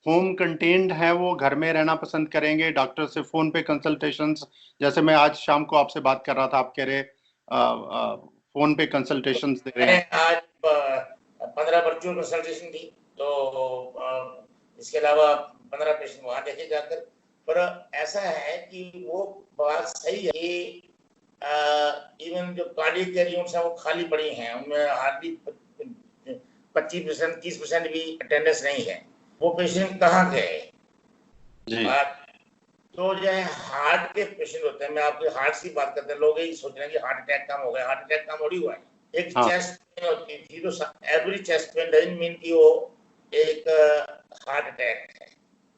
[SPEAKER 1] होम कंटेन्ड है, वो घर में रहना पसंद करेंगे, डॉक्टर से फोन पे कंसल्टेशंस, जैसे मैं आज शाम को आपसे बात कर रहा था, आप कह रहे फोन पे कंसल्टेशंस दे रहे हैं।
[SPEAKER 3] आज 15 वर्चुअल कंसल्टेशन थी, तो इसके अलावा 15 पेशेंट वहां देखे जाकर। पर ऐसा है कि वो बात सही है कि इवन जो कार्डियक केयर यूनिट्स हैं वो खाली पड़ी हैं, उनमें हार्डली 25% 30% भी अटेंडेंस नहीं है। वो पेशेंट कहाँ गए? तो जो है हार्ट के पेशेंट होते हैं, मैं आपके हार्ट की बात करते हैं, लोग यही सोच रहे हैं कि हार्ट अटैक कम हो गया। हार्ट अटैक कम थोड़ी हुआ है। एक चेस्ट पेन होती थी, तो every chest pain doesn't mean कि वो एक हार्ट अटैक है।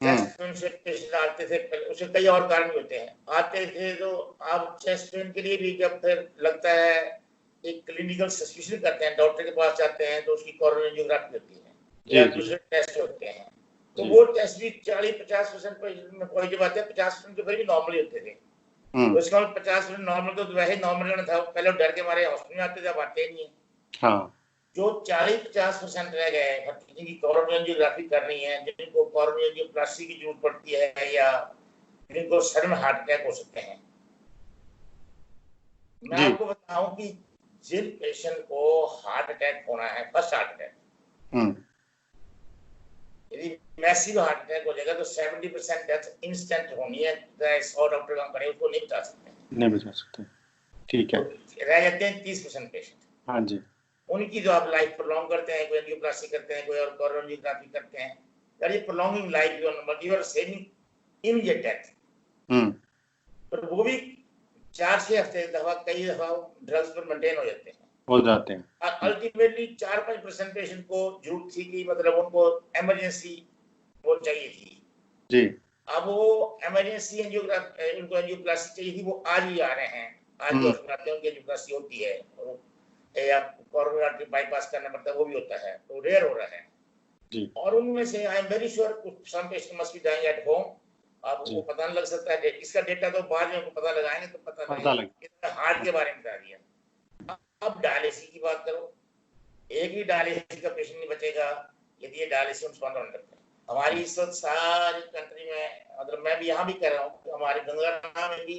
[SPEAKER 3] चेस्ट पेन से पेशेंट आते थे, उसे कई और कारण होते हैं, आते थे। तो आप चेस्ट पेन के लिए भी जब फिर लगता है एक क्लिनिकल सस्पिशन करते हैं, डॉक्टर के पास जाते हैं, तो उसकी कोरोनरी एंजियोग्राफी होती है या दूसरे टेस्ट होते हैं। तो वो टेस्ट भी 40-50% में पॉजिटिव आते हैं, 50% तो फिर भी नॉर्मल होते थे। तो इसका 50% नॉर्मल तो वैसे नॉर्मल था, पहले डर के मारे हॉस्पिटल में आते थे, अब आते ही नहीं है।
[SPEAKER 1] हाँ।
[SPEAKER 3] जो 40-50% रह गए, जिनकी कोरोनरी एंजियोग्राफी करनी है, जिनको कोरोनरी एंजियोप्लास्टी की जरूरत पड़ती है, या जिनको सडन हार्ट अटैक हो सकते हैं। मैं आपको बताऊं कि जिन पेशेंट को हार्ट अटैक होना है, फर्स्ट हार्ट अटैक, यदि मैसिव हार्ट अटैक हो जाएगा तो 70% डेथ इंस्टेंट होनी है, 100 डॉक्टर काम करें उसको नहीं बचा सकते,
[SPEAKER 1] नहीं बचा सकते। ठीक है,
[SPEAKER 3] तो रह जाते हैं 30% पेशेंट।
[SPEAKER 1] हाँ जी,
[SPEAKER 3] उनकी जो आप लाइफ प्रोलॉन्ग करते हैं, कोई एंजियोप्लास्टी करते हैं, कोई और कोरोनोग्राफी करते हैं, यार ये prolonging life your number, you are saving immediate death. पर वो भी 4-6 हफ्ते दफा कई दफा ड्रग्स पर मेंटेन हो जाते हैं,
[SPEAKER 1] हो जाते हैं।
[SPEAKER 3] अल्टीमेटली 4-5% पेशेंट को जरूरत थी कि मतलब उनको इमरजेंसी वो चाहिए थी
[SPEAKER 1] जी,
[SPEAKER 3] अब वो इमरजेंसी एंजियोग्राफी, उनको एंजियोप्लास्टी चाहिए थी, वो आज ही आ रहे हैं, आज भी हॉस्पिटल में उनकी एंजियोप्लास्टी होती है, या कोरोनरी आर्टरी बाईपास करना पड़ता है, वो भी होता है, तो रेयर हो रहा है
[SPEAKER 1] जी,
[SPEAKER 3] और उनमें से I am very sure some patient must be dying at home. आपको पता नहीं लग सकता है, इसका डेटा तो बाद में आपको पता लगाएंगे तो पता लगेगा। हार्ट के बारे में बता दिया। अब डायलिसिस की बात करो, एक भी डायलिसिस का पेशेंट नहीं बचेगा यदि ये डायलिसिस बंद होने लगता है। हमारी इस वक्त सारी कंट्री में, मतलब मैं भी यहाँ भी कह रहा हूँ, हमारे गंगाना में भी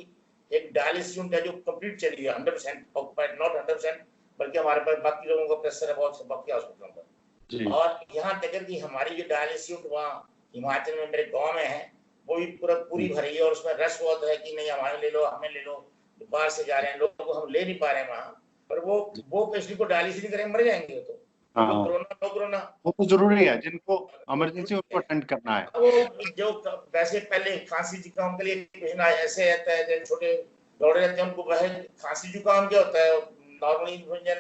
[SPEAKER 3] एक डायलिसिस यूनिट है जो कंप्लीट चली है, 100% ऑक्यूपाइड, नॉट 100%, बल्कि हमारे पास बाकी लोगों का प्रेशर है बहुत बाकी हॉस्पिटलों पर। और यहाँ तक कि हमारी जो डायलिसिस यूनिट वहाँ हिमाचल में मेरे गाँव में है, वो भी पूरी भरी है और उसमें रश बहुत है कि नहीं हमें ले लो, हमें ले लो, बाहर से जा रहे हैं लोग, हम ले नहीं पा रहे हैं वहाँ पर। वो पेशेंट को डायलिसिस नहीं करेंगे मर जाएंगे तो कोरोना
[SPEAKER 1] वो तो जरूरी है, जिनको इमरजेंसी उनको अटेंड करना है।
[SPEAKER 3] वो जो वैसे पहले खांसी जुकाम के लिए पेशेंट ऐसे रहता है, जो छोटे दौड़े रहते हैं उनको वह खांसी जुकाम क्या होता है, नॉर्मली इन्फ्लुएंजा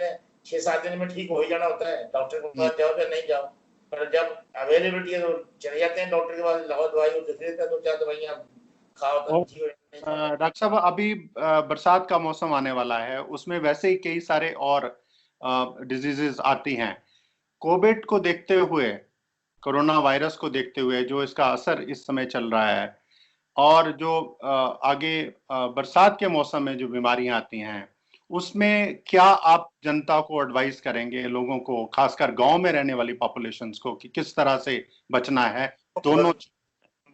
[SPEAKER 3] 6-7 दिन में ठीक हो ही जाना होता है, डॉक्टर के पास जाओ या नहीं जाओ, पर जब अवेलेबिलिटी है तो चले जाते हैं डॉक्टर के पास, लाओ दवाई वो लिख देता है, 2-4 दवाइयां खाओ तो ठीक हो जाता है।
[SPEAKER 1] डॉक्टर साहब, अभी बरसात का मौसम आने वाला है, उसमें वैसे ही कई सारे और डिजीजेस आती हैं। कोविड को देखते हुए, कोरोना वायरस को देखते हुए जो इसका असर इस समय चल रहा है, और जो आगे बरसात के मौसम में जो बीमारियां आती हैं, उसमें क्या आप जनता को एडवाइस करेंगे, लोगों को, खासकर गांव में रहने वाली पॉपुलेशंस को, कि किस तरह से बचना है दोनों?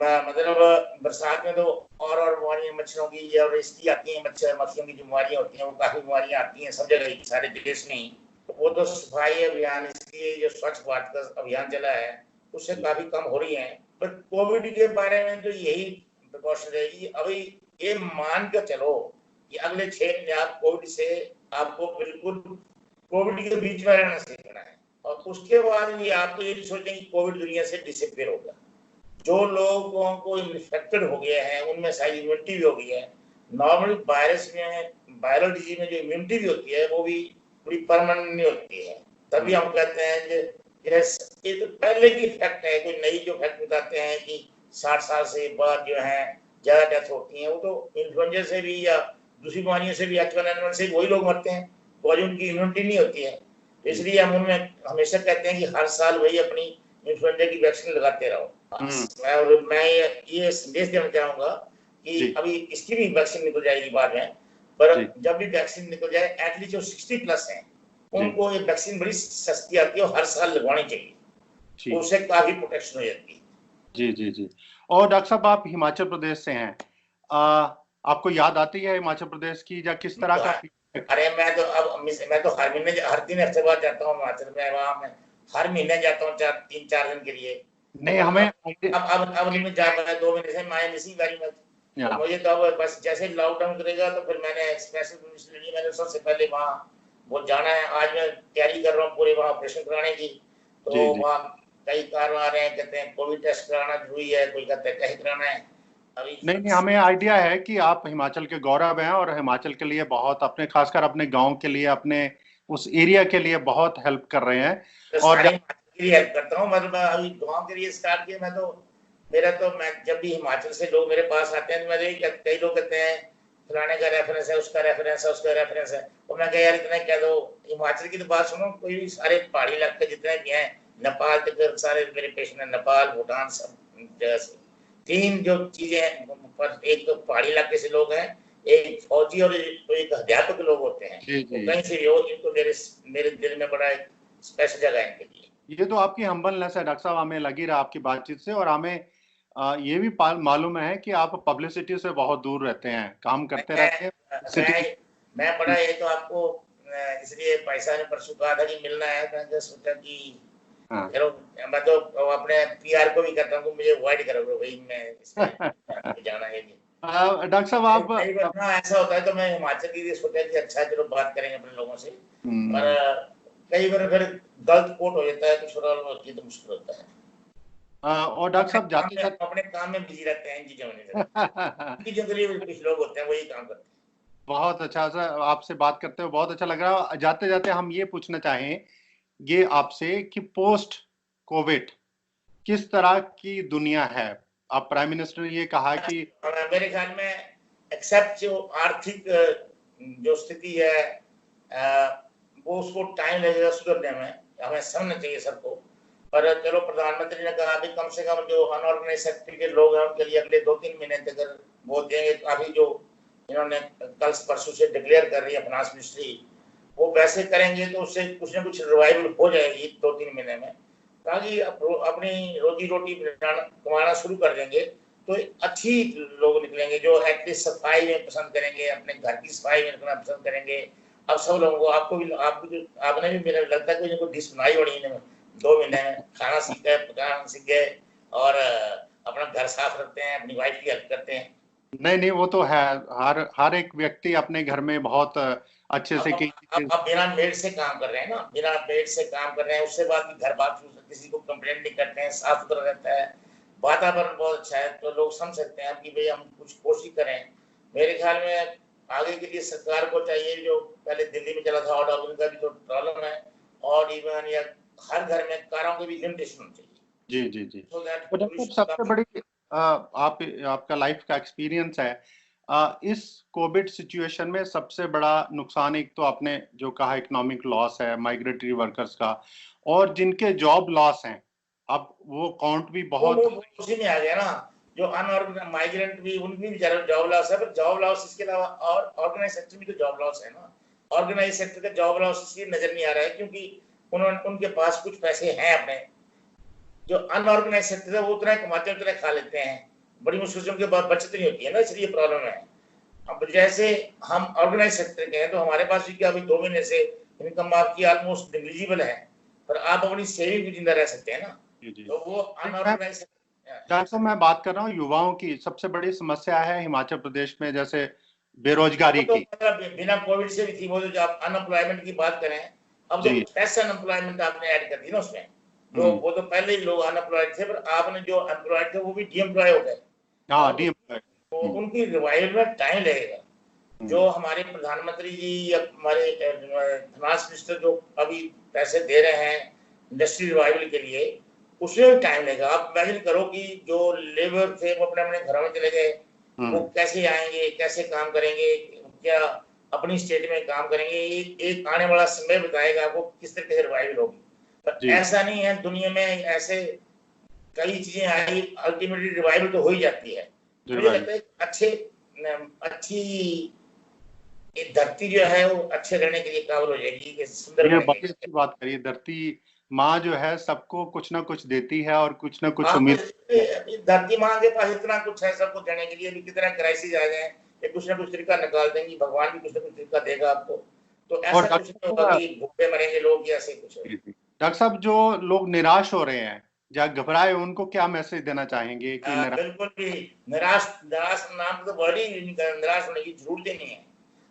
[SPEAKER 3] मतलब बरसात में तो और बीमारियां मच्छरों की और इसकी आती हैं, मच्छर मक्खियों की जो बीमारियां होती हैं, वो काफी बीमारियां आती हैं सब जगह, सारे देश में ही। वो तो सफाई अभियान, इसलिए जो स्वच्छ भारत का अभियान चला है उससे काफी कम हो रही है। पर कोविड के बारे में तो यही प्रिकॉशन रहेगी, अभी ये मान कर चलो कि अगले 6 महीने आप कोविड से, आपको बिल्कुल कोविड के बीच में रहना सीखना है, और उसके बाद ये आपको ये सोचें कि कोविड दुनिया से डिसअपीयर होगा। जो लोगों को इन्फेक्टेड हो गया है उनमें शायद इम्यूनिटी भी हो गई है। नॉर्मल वायरस में, वायरल डिजीज में जो इम्यूनिटी भी होती है वो भी पूरी परमानेंट नहीं होती है, तभी हम कहते हैं कि ये तो पहले की इफेक्ट है, कोई नई जो इफेक्ट बताते हैं कि 60 साल से बाद जो है ज्यादा डेथ होती है, वो तो इन्फ्लुएंजा से भी या दूसरी बीमारियों से भी, H1N1 से वही लोग मरते हैं, और उनकी इम्यूनिटी नहीं होती है। इसलिए हम उनमें हमेशा कहते हैं कि हर साल वही अपनी इन्फ्लुएंजा की वैक्सीन लगाते रहो। मैं ये संदेश देना चाहूंगा कि अभी इसकी भी वैक्सीन निकल जाएगी बाद में, पर जब भी वैक्सीन निकल जाए, एटलीस्ट जो 60+ हैं उनको ये वैक्सीन बड़ी सस्ती आती है और हर साल लगवानी चाहिए, तो उससे काफी प्रोटेक्शन हो जाती है।
[SPEAKER 1] जी जी जी। और डॉक्टर साहब, आप हिमाचल प्रदेश से हैं, आपको याद आती है हिमाचल प्रदेश की, या किस तरह का?
[SPEAKER 3] अरे मैं तो हर महीने, हर 3 हफ्ते बाद जाता हूँ हिमाचल में, वहां मैं हर महीने जाता हूँ 3-4 दिन के लिए।
[SPEAKER 1] नहीं, हमें
[SPEAKER 3] अब नहीं जा पाया, 2 महीने से मैं मिसिंग वेरी मच। मुझे तो अब बस जैसे लॉकडाउन करेगा तो फिर मैंने स्पेशल परमिशन ली, मैंने सबसे पहले वहाँ वो जाना है। आज मैं तैयारी कर रहा हूँ पूरे वहाँ ऑपरेशन कराने की, तो वहाँ कई कारण आ रहे हैं, कहते हैं कोविड टेस्ट कराना जरूरी है, कोई कहते हैं कहीं कराना है। अभी
[SPEAKER 1] नहीं, हमें आइडिया है कि आप हिमाचल के गौरव हैं, और हिमाचल के लिए बहुत, अपने खासकर अपने गांव के लिए, अपने उस एरिया के लिए बहुत हेल्प कर रहे हैं।
[SPEAKER 3] तो और हेल्प करता हूँ, मतलब अभी गांव के लिए स्टार्ट किया मैं तो, मैं जब भी हिमाचल से लोग मेरे पास आते हैं तो मैं कई लोग कहते हैं फलाने का रेफरेंस है, उसका रेफरेंस है, उसका रेफरेंस है, और मैं कह यार इतना कह दो, हिमाचल की तो बात सुनो, कोई सारे पहाड़ी इलाके जितने भी हैं, नेपाल तक सारे मेरे पेशेंट है, नेपाल भूटान सब जगह से। 3 जो चीजें, एक तो पहाड़ी इलाके से लोग हैं, एक फौजी और एक अध्यापक लोग होते हैं, कहीं से हो, इनको मेरे दिल में बड़ा स्पेशल जगह है इनके लिए।
[SPEAKER 1] ये तो आपकी हम्बलनेस है डॉक्टर साहब, हमें लगी रहा आपकी बातचीत से, और हमें ये भी मालूम है कि आप पब्लिसिटी से बहुत दूर रहते हैं, काम करते रहते हैं।
[SPEAKER 3] मैं बड़ा, ये तो आपको इसलिए पैसा ने परसों कहा था कि मिलना है, मैंने सोचा कि
[SPEAKER 1] हाँ।
[SPEAKER 3] चलो मैं तो अपने पीआर को भी कहता हूँ मुझे अवॉइड करोगे भाई, मैं इसमें जाना है नहीं।
[SPEAKER 1] डॉक्टर साहब आप
[SPEAKER 3] कई बार ना ऐसा होता है तो मैं हिमाचल के लिए सोचा कि अच्छा चलो बात करेंगे अपने लोगों से, पर कई बार फिर गलत कोट हो जाता है, कुछ प्रॉब्लम होती है तो मुश्किल होता है।
[SPEAKER 1] और डॉक्टर साहब जाते जाते
[SPEAKER 3] अपने काम में बिजी रहते हैं इन चीजों में, चीजों के लिए कुछ लोग होते हैं वही काम करते हैं।
[SPEAKER 1] बहुत अच्छा सा आपसे बात करते हुए बहुत अच्छा लग रहा है। जाते जाते हम ये पूछना चाहें ये आपसे कि पोस्ट कोविड किस तरह की दुनिया है। आप प्राइम मिनिस्टर ने ये कहा कि
[SPEAKER 3] मेरे ख्याल में एक्सेप्ट जो आर्थिक जो स्थिति है वो उसको टाइम लगेगा सुधरने में, हमें समझना चाहिए सबको। पर चलो प्रधानमंत्री ने कहा अभी कम से कम जो अनऑर्गेनाइज सेक्टर के लोग हैं उनके लिए अगले 2-3 महीने तक अगर वो देंगे, अभी जो इन्होंने कल परसों से डिक्लेयर कर रही है फाइनेंस मिनिस्ट्री, वो वैसे करेंगे तो उससे कुछ ना कुछ रिवाइवल हो जाएगी 2-3 महीने में, ताकि अपनी रोजी रोटी कमाना शुरू कर देंगे तो अच्छी लोग निकलेंगे जो एटलीस्ट सफाई में पसंद करेंगे, अपने घर की सफाई में रखना पसंद करेंगे। अब सब लोगों को आपने भी मेरा लगता है कि डिश बनाई होनी है 2 महीने में, खाना सीख गए, पकाना सीख गए और अपना घर साफ रखते हैं, अपनी वाइफ की हेल्प करते हैं।
[SPEAKER 1] नहीं वो तो है, हर एक व्यक्ति अपने घर में बहुत अच्छे से
[SPEAKER 3] अब बिना मेड से काम कर रहे हैं ना, बिना मेड से काम कर रहे हैं, उससे बाद घर बात किसी को कंप्लेंट नहीं करते हैं, साफ सुथरा रहता है, वातावरण बहुत अच्छा है, तो लोग समझ सकते हैं कि भाई हम कुछ कोशिश करें। मेरे ख्याल में आगे के लिए सरकार को चाहिए, जो पहले दिल्ली में चला था ऑर्डर, उनका भी तो प्रॉब्लम है, और इवन या हर घर में कारों की भी लिमिटेशन होनी चाहिए।
[SPEAKER 1] जी जी जी।
[SPEAKER 3] So that
[SPEAKER 1] तो डॉक्टर सबसे बड़ी आपका लाइफ का एक्सपीरियंस है, इस कोविड सिचुएशन में सबसे बड़ा नुकसान एक तो आपने जो कहा इकोनॉमिक लॉस है माइग्रेटरी वर्कर्स का, और जिनके जॉब लॉस हैं अब वो काउंट भी बहुत
[SPEAKER 3] उसी में आ गया ना, जो अनऑर्गेनाइज माइग्रेंट भी उनकी भी जॉब लॉस है, पर जॉब लॉस इसके अलावा और ऑर्गेनाइज सेक्टर में तो जॉब लॉस है ना। ऑर्गेनाइज सेक्टर का जॉब लॉस इसलिए नजर नहीं आ रहा है क्योंकि उनके पास कुछ पैसे हैं अपने, जो अनऑर्गेनाइज सेक्टर है वो उतना कमाते उतना खा लेते हैं, बड़ी मुश्किल से उनके पास बचत नहीं होती है ना, इसलिए प्रॉब्लम है। अब जैसे हम ऑर्गेनाइज सेक्टर के हैं तो हमारे पास भी अभी 2 महीने से इनकम आपकी ऑलमोस्ट नेग्लिजिबल है, पर आप अपनी सेविंग भी जिंदा रह सकते हैं ना, तो वो अनऑर्गेनाइज।
[SPEAKER 1] डॉक्टर साहब मैं बात कर रहा हूँ युवाओं की, सबसे बड़ी समस्या है हिमाचल प्रदेश में जैसे बेरोजगारी
[SPEAKER 3] तो
[SPEAKER 1] की।
[SPEAKER 3] बिना कोविड से भी थी वो, जो आप अनएम्प्लॉयमेंट की बात करें, अब तो फ्रेश अनएम्प्लॉयमेंट आपने ऐड कर दी ना उसमें, तो वो तो पहले ही लोग अनएम्प्लॉयड थे, पर आपने जो एम्प्लॉयड थे वो भी डीएम्प्लॉय हो गए।
[SPEAKER 1] हाँ डीएम्प्लॉयड,
[SPEAKER 3] तो उनकी रिवाइवल में टाइम लगेगा। जो हमारे प्रधानमंत्री जी या हमारे फाइनेंस मिनिस्टर जो अभी पैसे दे रहे हैं इंडस्ट्री रिवाइवल के लिए, उसमें भी टाइम लगेगा। आप इमेजिन करो कि जो लेबर थे वो अपने अपने घरों में चले गए, वो कैसे आएंगे, कैसे काम करेंगे, क्या अपनी स्टेट में काम करेंगे, एक आने वाला समय बताएगा आपको किस तरह से रिवाइवल होगी। पर ऐसा नहीं है, दुनिया में ऐसे कई चीजें आई, अल्टीमेटली रिवाइवल तो हो ही जाती है। मुझे लगता है अच्छी धरती जो है वो अच्छे रहने के लिए काबिल हो जाएगी, सुंदर
[SPEAKER 1] बहुत अच्छी बात करिए। धरती माँ जो है सबको कुछ ना कुछ देती है और कुछ ना कुछ उम्मीद।
[SPEAKER 3] धरती माँ के पास इतना कुछ है सबको देने के लिए, कितना क्राइसिस आ जाए कुछ ना कुछ तरीका निकाल देंगी, भगवान भी कुछ ना कुछ तरीका देगा आपको, तो ऐसा कुछ नहीं होगा कि भूखे मरेंगे लोग या ऐसे कुछ।
[SPEAKER 1] डॉक्टर साहब जो लोग निराश हो रहे हैं या घबराए, उनको क्या मैसेज देना चाहेंगे कि
[SPEAKER 3] बिल्कुल भी निराश नाम तो वर्ड ही निराश होने की जरूरत ही नहीं है।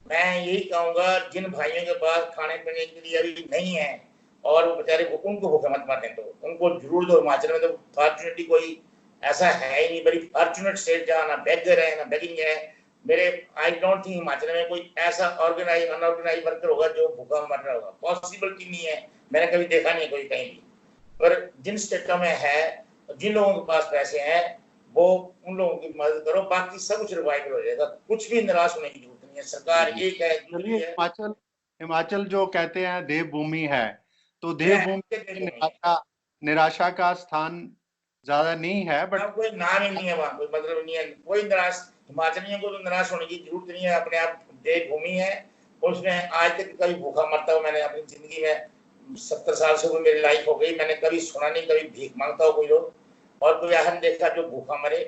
[SPEAKER 3] मैं यही कहूंगा जिन भाइयों के पास खाने पीने के लिए अभी नहीं है और बेचारे उनको भूखे मत मारने दो, उनको जरूर दो। हिमाचल में तो फॉर्चुनेटली कोई ऐसा है ही नहीं, बड़ी फॉर्चुनेट स्टेट जहाँ ना बेगर है ना बेगिंग है। मेरे आई डोंट थिंक हिमाचल में कोई ऐसा ऑर्गेनाइज अनऑर्गेनाइज वर्कर होगा जो भूखा मर रहा होगा, पॉसिबिलिटी नहीं है, मैंने कभी देखा नहीं कोई कहीं भी। पर जिन स्टेटों में है, जिन लोगों के पास पैसे हैं, वो उन लोगों की मदद करो, बाकी सब कुछ रिवाइवल हो जाएगा, कुछ भी निराश होने की जरूरत नहीं है। सरकार एक है।
[SPEAKER 1] हिमाचल जो कहते हैं देवभूमि है, तो देवभूमि निराशा का स्थान ज्यादा नहीं है, बट
[SPEAKER 3] कोई नाम ही नहीं है वहाँ, कोई मतलब नहीं है। कोई निराश हिमाचलियों को तो निराश होने की जरूरत नहीं है, अपने आप देवभूमि है, उसमें आज तक कभी भूखा मरता हूँ मैंने अपनी जिंदगी में 70 साल से वो मेरी लाइफ हो गई, मैंने कभी सुना नहीं कभी भीख मांगता हो कोई लोग, और कोई ऐसा देखा जो भूखा मरे।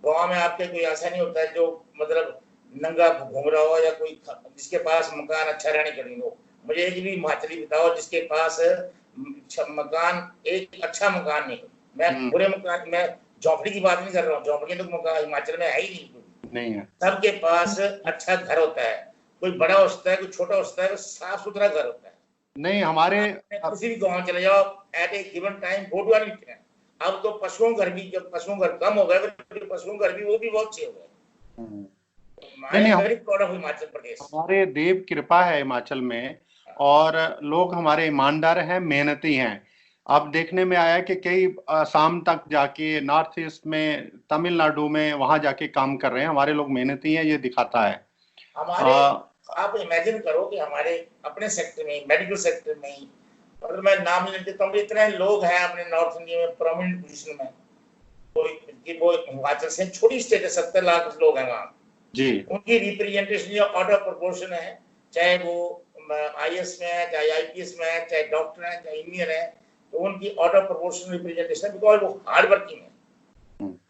[SPEAKER 3] गाँव में आपके कोई ऐसा नहीं होता है जो मतलब नंगा घूम रहा हो, या कोई जिसके पास मकान अच्छा रहने के लिए हो। मुझे एक भी हिमाचली बताओ जिसके पास मकान, एक अच्छा मकान नहीं, मैं बुरे मकान, मैं झोंपड़ी की बात नहीं कर रहा हूँ, झोंपड़ी तो मकान हिमाचल में है ही नहीं है। सबके पास अच्छा घर होता है, कोई बड़ा होता है, कोई छोटा होता है, साफ सुथरा घर होता है।
[SPEAKER 1] नहीं, हमारे
[SPEAKER 3] किसी भी गांव चले जाओ, एट ए गिवन टाइम फोटो नहीं है। अब तो पशुओं घर भी, जब पशुओं घर कम हो गए, तो पशुओं घर भी वो भी बहुत अच्छे हो गए। हिमाचल प्रदेश,
[SPEAKER 1] हमारे देव कृपा है हिमाचल में, और लोग हमारे ईमानदार हैं, मेहनती हैं। अब देखने में आया कि कई आसाम तक जाके, नॉर्थ ईस्ट में, तमिलनाडु में, वहां जाके काम कर रहे हैं। हमारे लोग मेहनती हैं, ये दिखाता है।
[SPEAKER 3] हमारे आप इमेजिन करो कि हमारे अपने सेक्टर में, मेडिकल सेक्टर में ही, मतलब मैं नाम नहीं लेता हूँ, इतने लोग हैं अपने नॉर्थ इंडिया में प्रोमिनेंट पोजीशन में। वो हिमाचल से छोटी स्टेट है, 70 लाख लोग हैं वहाँ
[SPEAKER 1] जी, उनकी
[SPEAKER 3] रिप्रेजेंटेशन आउट ऑफ प्रोपोर्शन है, चाहे वो IAS में है, चाहे IPS में है, चाहे डॉक्टर है, चाहे इंजीनियर है, तो उनकी आउट ऑफ प्रोपोर्शन रिप्रेजेंटेशन है, बिकॉज वो हार्ड वर्किंग है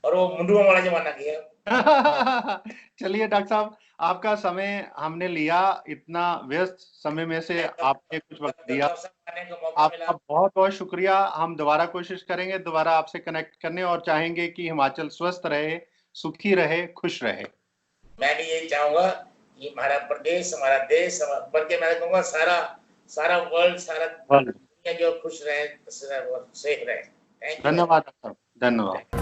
[SPEAKER 3] और वो मुंडुआ वाला जमाना गया।
[SPEAKER 1] चलिए डॉक्टर साहब, आपका समय हमने लिया, इतना व्यस्त समय में से आपने कुछ वक्त दिया, आपका बहुत बहुत शुक्रिया। हम दोबारा कोशिश करेंगे दोबारा आपसे कनेक्ट करने, और चाहेंगे कि हिमाचल स्वस्थ रहे, सुखी रहे, खुश रहे। मैं भी यही चाहूंगा कि हमारा प्रदेश, हमारा देश, बल्कि मैं कहूँगा सारा वर्ल्ड, सारा दुनिया जो खुश रहे, सेफ रहे। धन्यवाद, धन्यवाद।